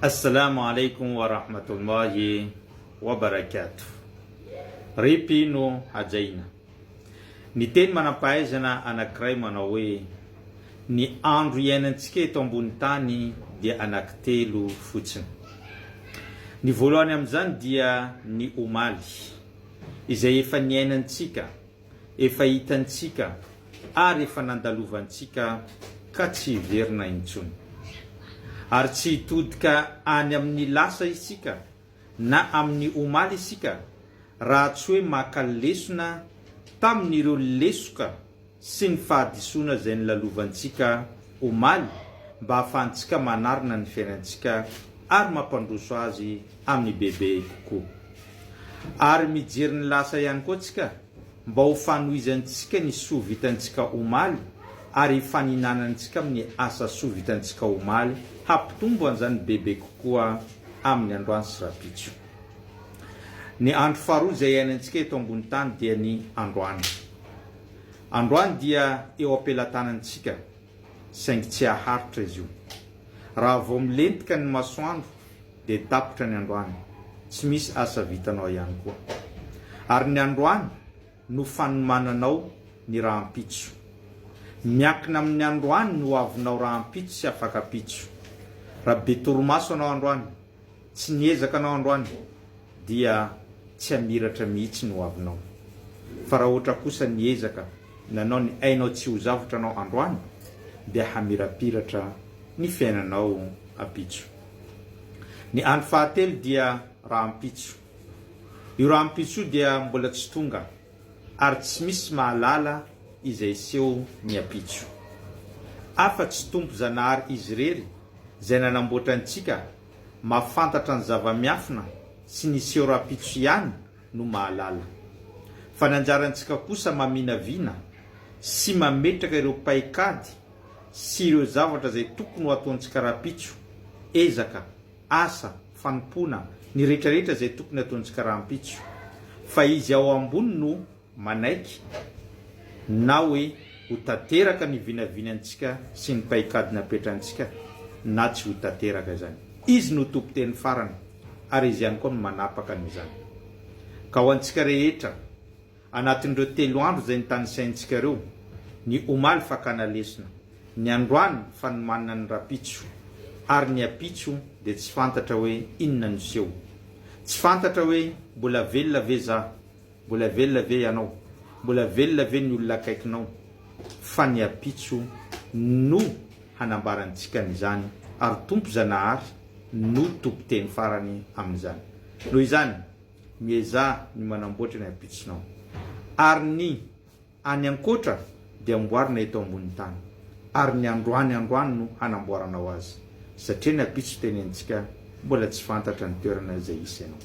Assalamu alaikum wa rahmatullahi wa barakatuh. Ripy no hajaina. Ny teny manam-pahaizana anankiray manao hoe ny andro iainantsika eto ambony tany dia anankitelo fotsiny. Ny voalohany amin'izany dia ny omaly izay efa niainantsika, efa hitantsika ary efa nandalovantsika ka tsy hiverina intsony. Ary tsy hitodika any amin'ny lasa isika na amin'ny omaly isika raha tsy hoe maka lesona tamin'ireo lesoka sy ny fahadisoana izay nilalovantsika omaly mba hahafahantsika manarina ny fiainantsika ary mampandroso azy amin'ny bebe kokoa. Ary mijery ny lasa ihany koa tsika mba ho fanohizantsika ny soa vitantsika omaly ary faninanantsika amin'ny asa soa vitantsika omaly hampitombo an'izany bebe kokoa amin'ny androany sy rapitso. Ny andro faharoa izay iainantsika eto ambony tany dia ny androany. Androany dia eo ampelantanantsika saingy tsy haharitra izy io. Raha vao milentika ny masoandro dia tapitra ny androany, tsy misy asa vitanao ihany koa. Ary ny androany no fanomananao ny rahampitso. Miankina amin'ny androany no avinao rahampitso sy afaka pitso. Raha be torimaso anao androany, tsy niezaka anao androany, dia tsy hamiratra mihitsy no avinao. Fa raha ohatra kosa niezaka, nanao ny ainao tsy ho zavatra anao androany, dia hamirapiratra ny fiainanao apitso. Ny andro fahatelo dia rahampitso. Io rahampitso dia mbola tsy tonga, ary tsy misy mahalala izay seho ny apitso. Afa-tsy tompo zanahary izy rery izay nanamboatra antsika mahafantatra ny zava-miafina sy ny seho rapitso ihany no mahalala. Fa ny anjarantsika kosa maminavina sy mametraka ireo paikady sy ireo zavatra izay tokony ho ataontsika rapitso, ezaka, asa, fanompona, ny rehetrarehetra izay tokony ataontsika rahampitso. Fa izy ao ambony no manaiky na hoe ho tanteraka ny vinavinantsika sy ny paikady napetrantsika, na tsy ho tanteraka zany. Izy no tompo-teny farany, ary izy ihany koa no manapaka n'izany. Ka ho antsika rehetra, anatin'ireo 3 andro izay nitanisaintsika ireo, ny omaly fakana lesona, ny androany fanomanana ny rapitso, ary ny apitso dia tsy fantatra hoe inona no seho. Tsy fantatra hoe mbola velona ve za, mbola velona ve ianao, mbola velona ve ny olona akaikinao. Fa ny apitso no hanambarantsika n'izany, ary tompo zanahary no tompo-teny farany amin'izany. Noho izany, mieza ny manamboatra ny apitsonao, ary ny any ankoatra dia amboarina eto ambony tany, ary ny androany no hanamboaranao azy, satria ny apitso tenentsika mbola tsy fantatra ny toerana izay isy ianao.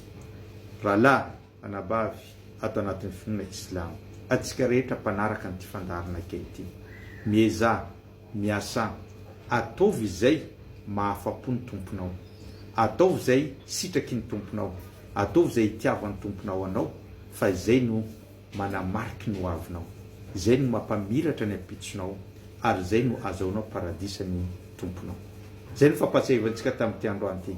Rahalahy, anabavy ato anatin'ny finoana Islamo, atsika rehetra mpanaraka ny fandarana kely ity, mieza, miasa, ataovy izay mahafa-po ny tomponao, ataovy izay sitraky ny tomponao, ataovy izay itiavan'ny tomponao anao, fa izay no manamariky ny hoavinao, izay no mampamiratra ny apitsonao, ary izay no azahoanao paradisa ny tomponao. Izay no fampatsiavantsika tamin'ity androany ity.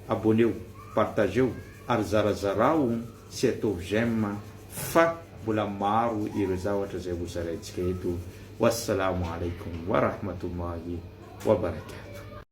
Abonneo, partageo, ary zarazarao sy ataovy j'aime, fa mbola maro ireo zavatra izay ho zaraintsika eto. Wassalamu alaikum wa rahmatullahi wa barakatuh.